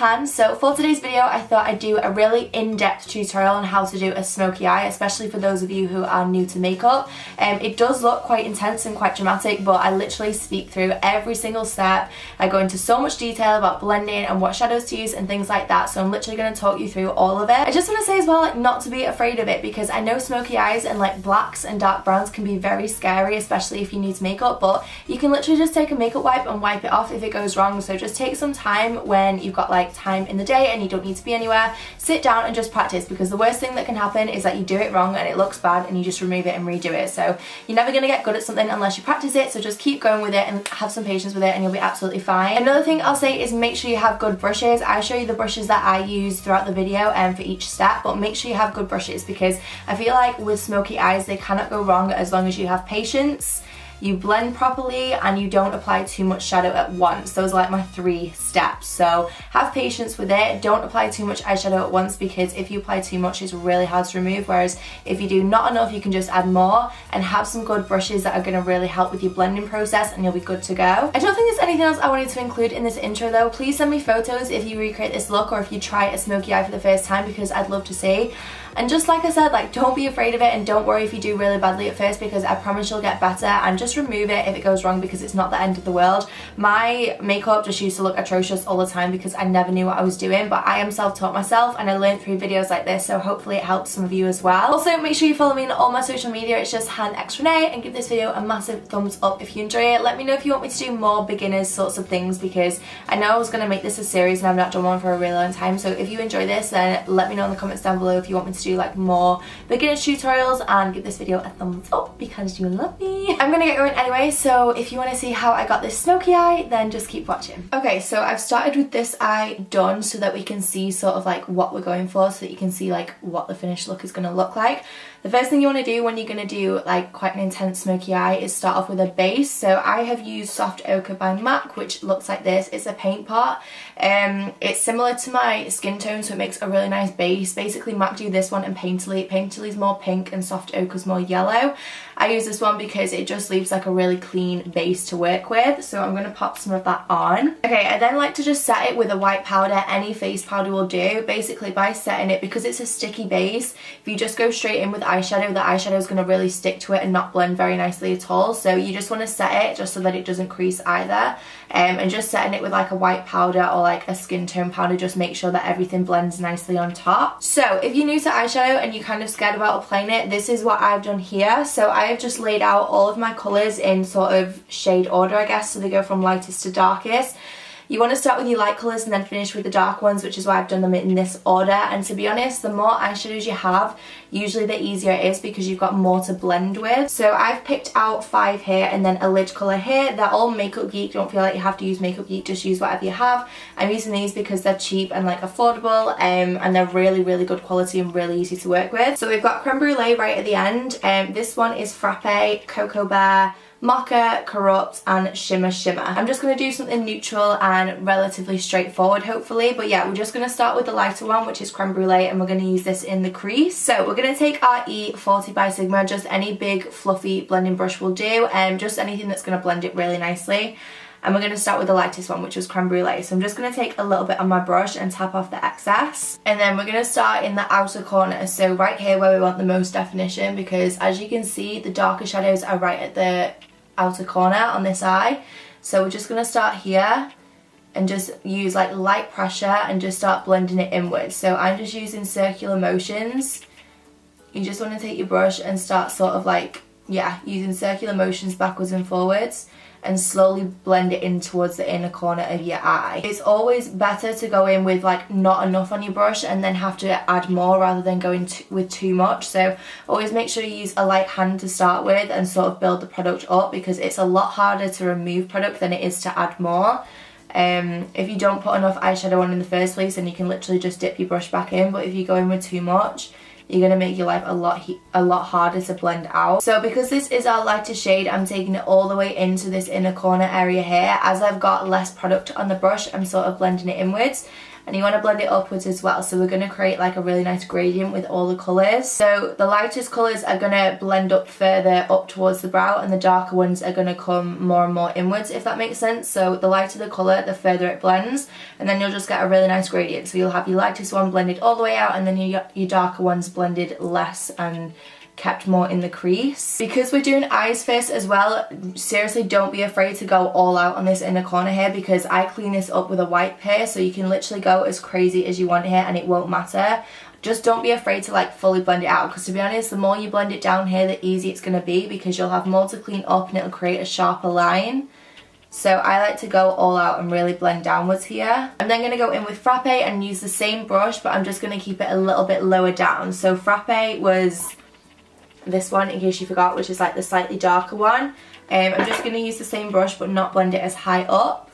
can. So for today's video, I thought I'd do a really in-depth tutorial on how to do a smoky eye, especially for those of you who are new to makeup. It does look quite intense and quite dramatic, but I literally speak through every single step. I go into so much detail about blending and what shadows to use and things like that, so I'm literally going to talk you through all of it. I just want to say as well, like, not to be afraid of it, because I know smoky eyes and like blacks and dark browns can be very scary, especially if you're new to makeup, but you can literally just take a makeup wipe and wipe it off if it goes wrong. So just take some time when you've got like time in the day and you don't need to be anywhere, sit down and just practice, because the worst thing that can happen is that you do it wrong and it looks bad and you just remove it and redo it. So you're never going to get good at something unless you practice it, so just keep going with it and have some patience with it and you'll be absolutely fine. Another thing I'll say is make sure you have good brushes. I show you the brushes that I use throughout the video and for each step, but make sure you have good brushes, because I feel like with smoky eyes they cannot go wrong as long as you have patience, you blend properly, and you don't apply too much shadow at once. Those are like my 3 steps. So have patience with it, don't apply too much eyeshadow at once, because if you apply too much it's really hard to remove, whereas if you do not enough you can just add more, and have some good brushes that are going to really help with your blending process and you'll be good to go. I don't think there's anything else I wanted to include in this intro though. Please send me photos if you recreate this look or if you try a smoky eye for the first time, because I'd love to see. And just like I said, like, don't be afraid of it, and don't worry if you do really badly at first, because I promise you'll get better, and just remove it if it goes wrong, because it's not the end of the world. My makeup just used to look atrocious all the time because I never knew what I was doing, but I am self-taught myself and I learned through videos like this, so hopefully it helps some of you as well. Also, make sure you follow me on all my social media. It's just HannXRenee, and give this video a massive thumbs up if you enjoy it. Let me know if you want me to do more beginners sorts of things, because I know I was going to make this a series and I've not done one for a really long time. So if you enjoy this, then let me know in the comments down below if you want me to do like more beginners tutorials, and give this video a thumbs up because you love me. I'm gonna get going anyway, so if you want to see how I got this smoky eye, then just keep watching. Okay, so I've started with this eye done so that we can see sort of like what we're going for, so that you can see like what the finished look is going to look like. The first thing you want to do when you're going to do like quite an intense smoky eye is start off with a base. So I have used Soft Ochre by MAC, which looks like this. It's a paint pot. It's similar to my skin tone, so it makes a really nice base. Basically MAC do this one and Painterly. Painterly's more pink and Soft Ochre's more yellow. I use this one because it just leaves like a really clean base to work with, so I'm going to pop some of that on. Okay, I then like to just set it with a white powder. Any face powder will do. Basically by setting it, because it's a sticky base, if you just go straight in with eyeshadow, the eyeshadow is going to really stick to it and not blend very nicely at all. So you just want to set it just so that it doesn't crease either, and just setting it with like a white powder or like a skin tone powder, just make sure that everything blends nicely on top. So if you're new to eyeshadow and you're kind of scared about applying it, this is what I've done here. So I have just laid out all of my colours in sort of shade order, I guess, so they go from lightest to darkest. You want to start with your light colours and then finish with the dark ones, which is why I've done them in this order. And to be honest, the more eyeshadows you have, usually the easier it is, because you've got more to blend with. So I've picked out 5 here and then a lid colour here. They're all Makeup Geek. Don't feel like you have to use Makeup Geek, just use whatever you have. I'm using these because they're cheap and like affordable, and they're really, really good quality and really easy to work with. So we've got Creme Brulee right at the end. This one is Frappe, Cocoa Bear, Mocha, Corrupt and Shimmer Shimmer. I'm just going to do something neutral and relatively straightforward hopefully, but yeah, we're just going to start with the lighter one, which is Creme Brulee, and we're going to use this in the crease. So we're going to take our E40 by Sigma, just any big fluffy blending brush will do, and just anything that's going to blend it really nicely. And we're going to start with the lightest one, which was Creme Brulee. So I'm just going to take a little bit on my brush and tap off the excess. And then we're going to start in the outer corner, so right here where we want the most definition, because as you can see the darker shadows are right at the outer corner on this eye. So we're just going to start here and just use like light pressure and just start blending it inwards. So I'm just using circular motions. You just want to take your brush and start sort of like, yeah, using circular motions backwards and forwards, and slowly blend it in towards the inner corner of your eye. It's always better to go in with like not enough on your brush and then have to add more, rather than going with too much. So always make sure you use a light hand to start with and sort of build the product up, because it's a lot harder to remove product than it is to add more. If you don't put enough eyeshadow on in the first place, then you can literally just dip your brush back in, but if you go in with too much, you're going to make your life a lot harder to blend out. So because this is our lighter shade, I'm taking it all the way into this inner corner area here. As I've got less product on the brush, I'm sort of blending it inwards. and you want to blend it upwards as well. So we're going to create like a really nice gradient with all the colours. So the lightest colours are going to blend up further up towards the brow, and the darker ones are going to come more and more inwards, if that makes sense. So the lighter the colour, the further it blends, and then you'll just get a really nice gradient. So you'll have your lightest one blended all the way out, and then your darker ones blended less and kept more in the crease. Because we're doing eyes first as well, seriously don't be afraid to go all out on this inner corner here, because I clean this up with a wipe here, so you can literally go as crazy as you want here and it won't matter. Just don't be afraid to like fully blend it out, because to be honest, the more you blend it down here, the easier it's going to be, because you'll have more to clean up and it'll create a sharper line. So I like to go all out and really blend downwards here. I'm then going to go in with Frappe and use the same brush, but I'm just going to keep it a little bit lower down. So Frappe was this one, in case you forgot, which is like the slightly darker one. I'm just going to use the same brush but not blend it as high up.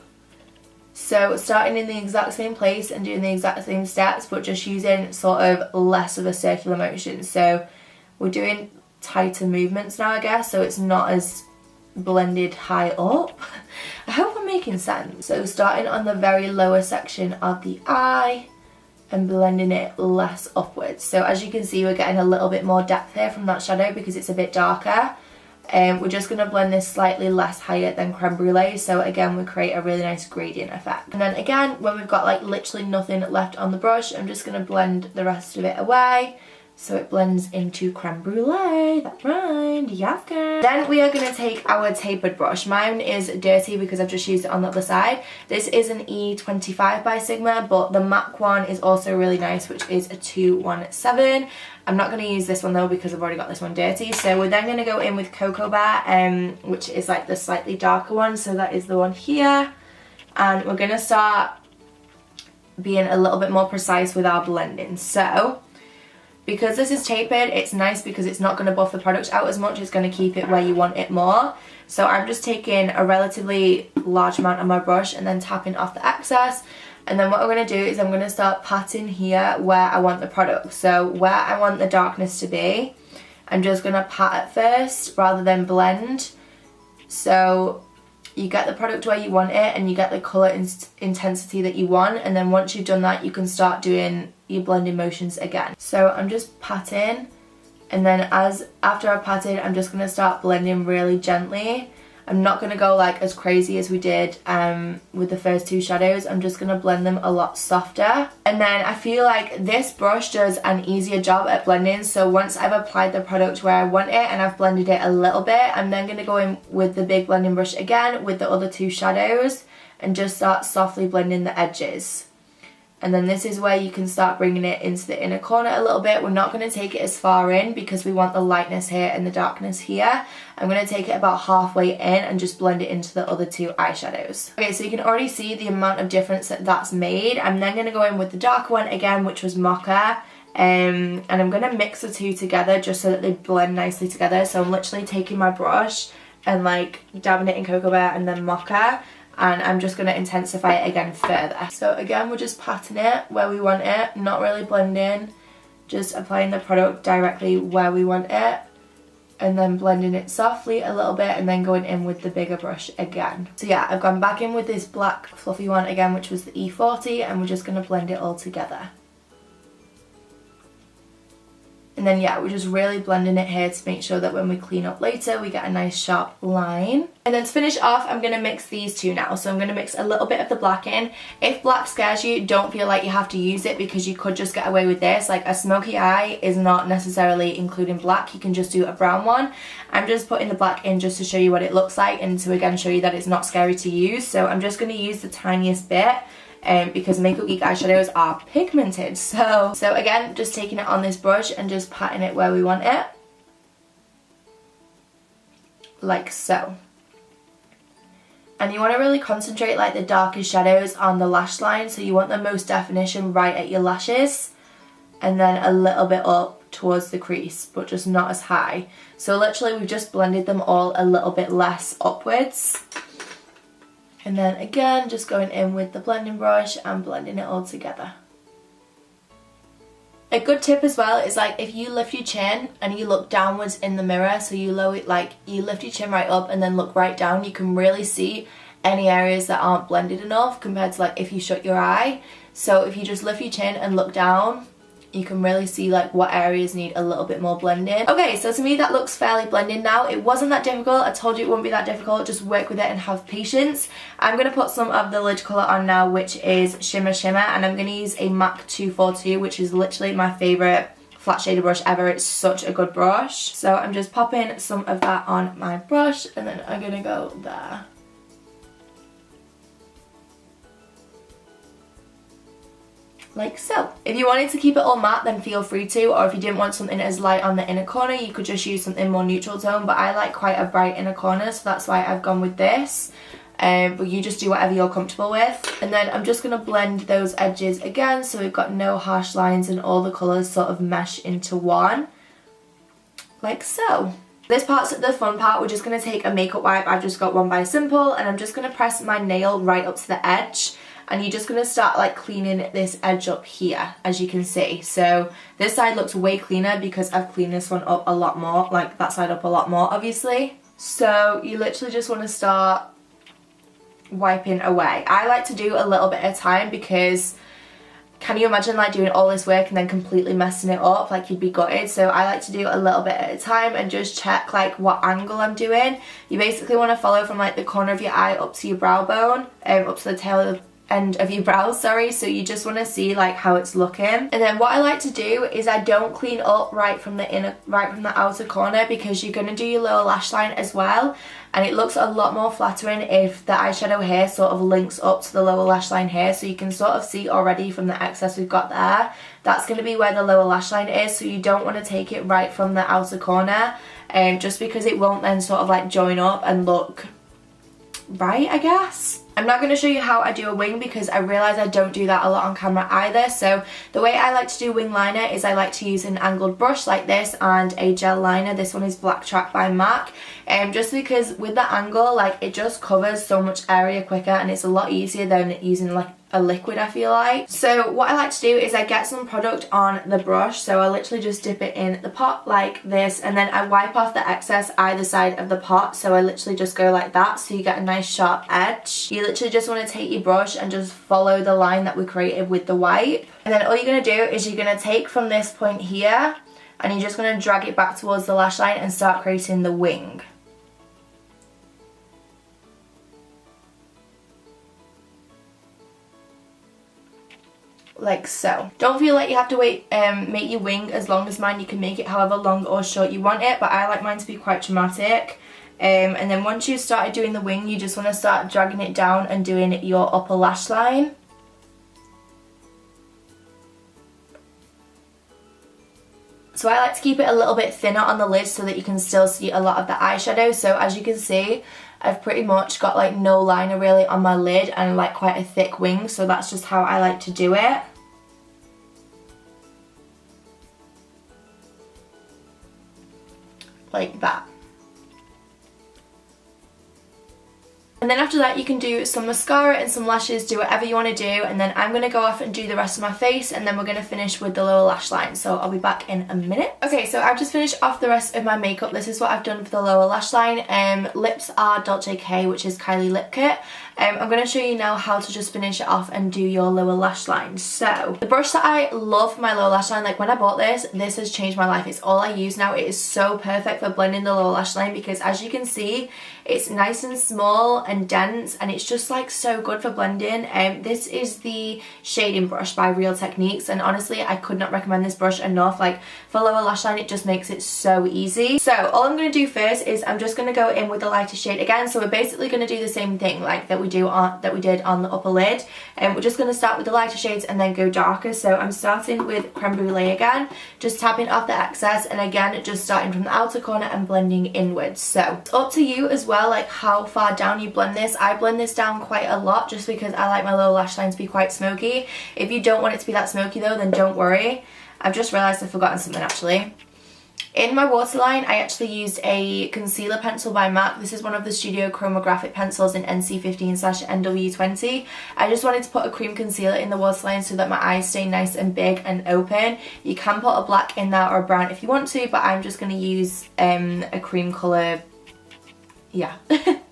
So starting in the exact same place and doing the exact same steps, but just using sort of less of a circular motion. So we're doing tighter movements now, I guess, so it's not as blended high up. I hope I'm making sense. So starting on the very lower section of the eye and blending it less upwards. So as you can see, we're getting a little bit more depth here from that shadow because it's a bit darker. We're just going to blend this slightly less higher than creme brulee, so again we create a really nice gradient effect. And then again, when we've got like literally nothing left on the brush, I'm just going to blend the rest of it away so it blends into creme brulee. That rhymed, yes girl. Then we are going to take our tapered brush. Mine is dirty because I've just used it on the other side. This is an E25 by Sigma, but the MAC one is also really nice, which is a 217. I'm not going to use this one though because I've already got this one dirty. So we're then going to go in with Cocoa Bear, which is like the slightly darker one. So that is the one here. And we're going to start being a little bit more precise with our blending. So because this is tapered, it's nice because it's not going to buff the product out as much. It's going to keep it where you want it more. So I'm just taking a relatively large amount on my brush and then tapping off the excess. And then what I'm going to do is I'm going to start patting here where I want the product. So where I want the darkness to be, I'm just going to pat at first rather than blend. So you get the product where you want it and you get the colour intensity that you want. And then once you've done that, you can start doing your blending motions again. So I'm just patting, and then after I've patted, I'm just going to start blending really gently. I'm not going to go like as crazy as we did with the first two shadows. I'm just going to blend them a lot softer. And then I feel like this brush does an easier job at blending. So once I've applied the product where I want it and I've blended it a little bit, I'm then going to go in with the big blending brush again with the other two shadows and just start softly blending the edges. And then this is where you can start bringing it into the inner corner a little bit. We're not going to take it as far in because we want the lightness here and the darkness here. I'm going to take it about halfway in and just blend it into the other two eyeshadows. Okay, so you can already see the amount of difference that that's made. I'm then going to go in with the darker one again, which was Mocha. And I'm going to mix the two together just so that they blend nicely together. So I'm literally taking my brush and like dabbing it in Cocoa Bear and then Mocha. And I'm just going to intensify it again further. So again, we're just patting it where we want it, not really blending, just applying the product directly where we want it, and then blending it softly a little bit and then going in with the bigger brush again. So yeah, I've gone back in with this black fluffy one again, which was the E40, and we're just going to blend it all together. And then yeah, we're just really blending it here to make sure that when we clean up later, we get a nice sharp line. And then to finish off, I'm going to mix these two now. So I'm going to mix a little bit of the black in. If black scares you, don't feel like you have to use it because you could just get away with this. Like a smoky eye is not necessarily including black. You can just do a brown one. I'm just putting the black in just to show you what it looks like and to again show you that it's not scary to use. So I'm just going to use the tiniest bit. Because Makeup Geek eyeshadows are pigmented. So again, just taking it on this brush and just patting it where we want it. Like so. And you want to really concentrate like the darkest shadows on the lash line. So you want the most definition right at your lashes. And then a little bit up towards the crease, but just not as high. So literally we've just blended them all a little bit less upwards. And then again, just going in with the blending brush and blending it all together. A good tip as well is like if you lift your chin and you look downwards in the mirror, so you lower it, like you lift your chin right up and then look right down, you can really see any areas that aren't blended enough compared to like if you shut your eye. So if you just lift your chin and look down, you can really see like what areas need a little bit more blending. Okay, so to me that looks fairly blended now. It wasn't that difficult. I told you it wouldn't be that difficult. Just work with it and have patience. I'm going to put some of the lid colour on now, which is Shimmer Shimmer, and I'm going to use a MAC 242, which is literally my favourite flat shader brush ever. It's such a good brush. So I'm just popping some of that on my brush, and then I'm going to go there. Like so. If you wanted to keep it all matte, then feel free to, or if you didn't want something as light on the inner corner, you could just use something more neutral tone, but I like quite a bright inner corner, so that's why I've gone with this. But you just do whatever you're comfortable with. And then I'm just going to blend those edges again, so we've got no harsh lines and all the colours sort of mesh into one. Like so. This part's the fun part. We're just going to take a makeup wipe. I've just got one by Simple, and I'm just going to press my nail right up to the edge. And you're just going to start like cleaning this edge up here, as you can see. So this side looks way cleaner because I've cleaned this one up a lot more, like that side up a lot more obviously. So you literally just want to start wiping away. I like to do a little bit at a time because can you imagine like doing all this work and then completely messing it up? Like you'd be gutted. So I like to do a little bit at a time and just check like what angle I'm doing. You basically want to follow from like the corner of your eye up to your brow bone, up to the tail of end of your brows, sorry. So you just want to see like how it's looking. And then what I like to do is I don't clean up right from the outer corner, because you're going to do your lower lash line as well, and it looks a lot more flattering if the eyeshadow here sort of links up to the lower lash line here. So you can sort of see already from the excess we've got there, that's going to be where the lower lash line is. So you don't want to take it right from the outer corner, just because it won't then sort of like join up and look right, I guess. I'm not going to show you how I do a wing because I realise I don't do that a lot on camera either. So the way I like to do wing liner is I like to use an angled brush like this and a gel liner. This one is Black Track by MAC. Just because with the angle, like it just covers so much area quicker and it's a lot easier than using like a liquid, I feel like. So what I like to do is I get some product on the brush, so I literally just dip it in the pot like this, and then I wipe off the excess either side of the pot. So I literally just go like that, so you get a nice sharp edge. You literally just want to take your brush and just follow the line that we created with the wipe, and then all you're going to do is you're going to take from this point here and you're just going to drag it back towards the lash line and start creating the wing. Like so. Don't feel like you have to make your wing as long as mine. You can make it however long or short you want it, but I like mine to be quite dramatic. And then once you've started doing the wing, you just want to start dragging it down and doing your upper lash line. So I like to keep it a little bit thinner on the lid so that you can still see a lot of the eyeshadow. So as you can see, I've pretty much got like no liner really on my lid and like quite a thick wing, so that's just how I like to do it. Like that. And then after that you can do some mascara and some lashes, do whatever you want to do, and then I'm going to go off and do the rest of my face, and then we're going to finish with the lower lash line. So I'll be back in a minute. Okay, so I've just finished off the rest of my makeup. This is what I've done for the lower lash line. Lips are Dolce K, which is Kylie Lip Kit. I'm going to show you now how to just finish it off and do your lower lash line. So the brush that I love for my lower lash line, like when I bought this has changed my life. It's all I use now. It is so perfect for blending the lower lash line because as you can see, it's nice and small and dense, and it's just like so good for blending. This is the shading brush by Real Techniques, and honestly I could not recommend this brush enough. Like for lower lash line, it just makes it so easy. So all I'm going to do first is I'm just going to go in with the lighter shade again. So we're basically going to do the same thing like that we did on the upper lid, and we're just going to start with the lighter shades and then go darker. So I'm starting with Creme Brulee again, just tapping off the excess, and again just starting from the outer corner and blending inwards. So it's up to you as well, like how far down you blend this. I blend this down quite a lot just because I like my lower lash line to be quite smoky. If you don't want it to be that smoky though, then don't worry. I've just realised I've forgotten something actually. In my waterline, I actually used a concealer pencil by MAC. This is one of the Studio Chromographic pencils in NC15/NW20. I just wanted to put a cream concealer in the waterline so that my eyes stay nice and big and open. You can put a black in there or a brown if you want to, but I'm just going to use a cream colour. Yeah.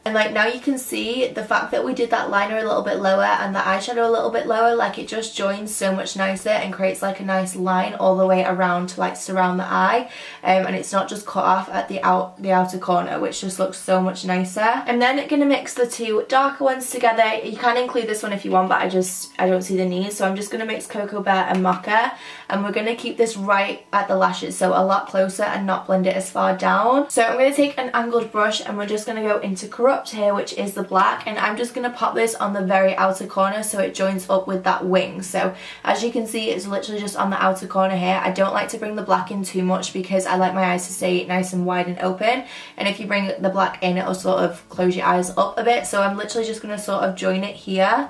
And like now you can see the fact that we did that liner a little bit lower and the eyeshadow a little bit lower, like it just joins so much nicer and creates like a nice line all the way around to like surround the eye, and it's not just cut off at the outer corner, which just looks so much nicer. I'm then gonna mix the two darker ones together. You can include this one if you want, but I don't see the need, so I'm just gonna mix Cocoa Bear and Mocha, and we're gonna keep this right at the lashes, so a lot closer, and not blend it as far down. So I'm gonna take an angled brush and we're just gonna go into Corrupt here, which is the black, and I'm just going to pop this on the very outer corner so it joins up with that wing. So as you can see, it's literally just on the outer corner here. I don't like to bring the black in too much because I like my eyes to stay nice and wide and open, and if you bring the black in, it'll sort of close your eyes up a bit. So I'm literally just going to sort of join it here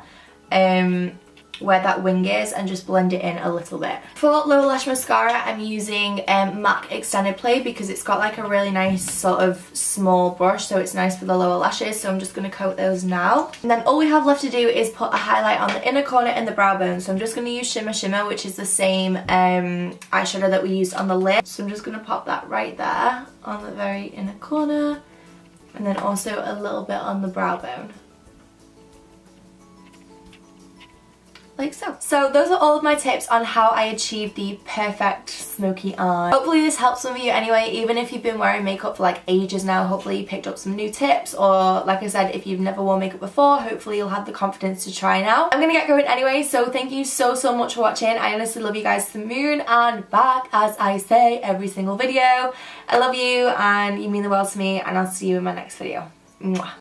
where that wing is and just blend it in a little bit. For lower lash mascara, I'm using MAC Extended Play because it's got like a really nice sort of small brush, so it's nice for the lower lashes. So I'm just going to coat those now. And then all we have left to do is put a highlight on the inner corner and the brow bone. So I'm just going to use Shimmer Shimmer, which is the same eyeshadow that we used on the lid. So I'm just going to pop that right there on the very inner corner, and then also a little bit on the brow bone. Like so. So those are all of my tips on how I achieved the perfect smoky eye. Hopefully this helps some of you anyway, even if you've been wearing makeup for like ages now. Hopefully you picked up some new tips, or like I said, if you've never worn makeup before, hopefully you'll have the confidence to try now. I'm gonna get going anyway, so thank you so much for watching. I honestly love you guys to the moon and back, as I say every single video. I love you and you mean the world to me, and I'll see you in my next video. Mwah.